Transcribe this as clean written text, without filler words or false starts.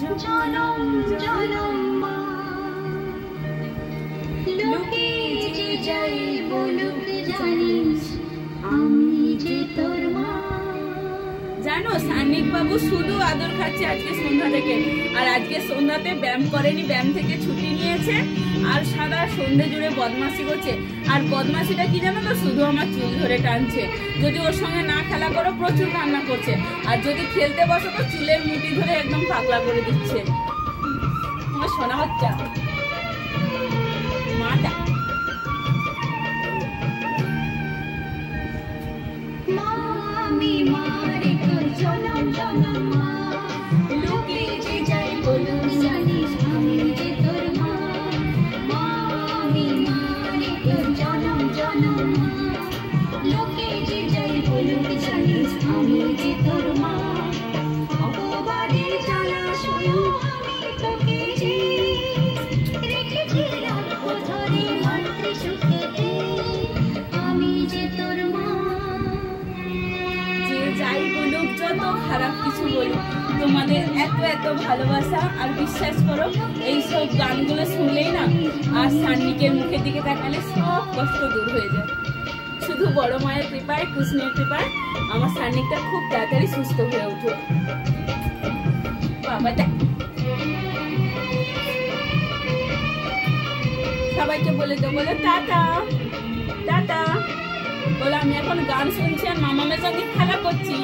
জনম জনম মা, লোকে যে যাই বলুক জানিস আমি যে তোর মা। জানো সানিক বাবু শুধু আদর খাচ্ছে আজকে সন্ধ্যা থেকে, আর আজকে সন্ধ্যাতে ব্যায়াম করেনি, ব্যায়াম থেকে ছুটি নিয়েছে আর সারা সন্ধ্যে জুড়ে বদমাশি করছে। আর বদমাশিটা কি জানো তো, শুধু আমার চুল ধরে টানছে। যদি ওর সঙ্গে না খেলা করো প্রচুর কান্না করছে, আর যদি খেলতে বসো তো চুলের মুঠি ধরে একদম পাগলা করে দিচ্ছে। তোমার শোনা হচ্ছে মাটা মা আমি মারে তোর জনম জনম মা, লোকে যে যাই বলুক জানিস আমি যে তোর মা। মা আমি মারে তোর জনম জনম মা, লোকে যে যাই বলুক জানিস আমি যে তোর মা। অপবাদের জ্বালা সয়েও আমি তোকে যে রেখেছি রাখবো ধরে মাতৃসুখেতে, আমি যে তোর মা। যে যাই বলুক, যত খারাপ কিছু বলুক, তোমাদের এত এত ভালোবাসা আর বিশ্বাস করো এইসব গানগুলো শুনলেই না আর সান্নিকের মুখের দিকে তাকালে সব কষ্ট দূর হয়ে যায়। শুধু বড় মায়ের কৃপায়, কৃষ্ণের কৃপায় আমার সান্নিকটা খুব তাড়াতাড়ি সুস্থ হয়ে উঠে। বাবাটা সবাইকে বলে দেবো, বলে টাটা টাটা। বলে আমি এখন গান শুনছি আর মামামের সঙ্গে খেলা করছি।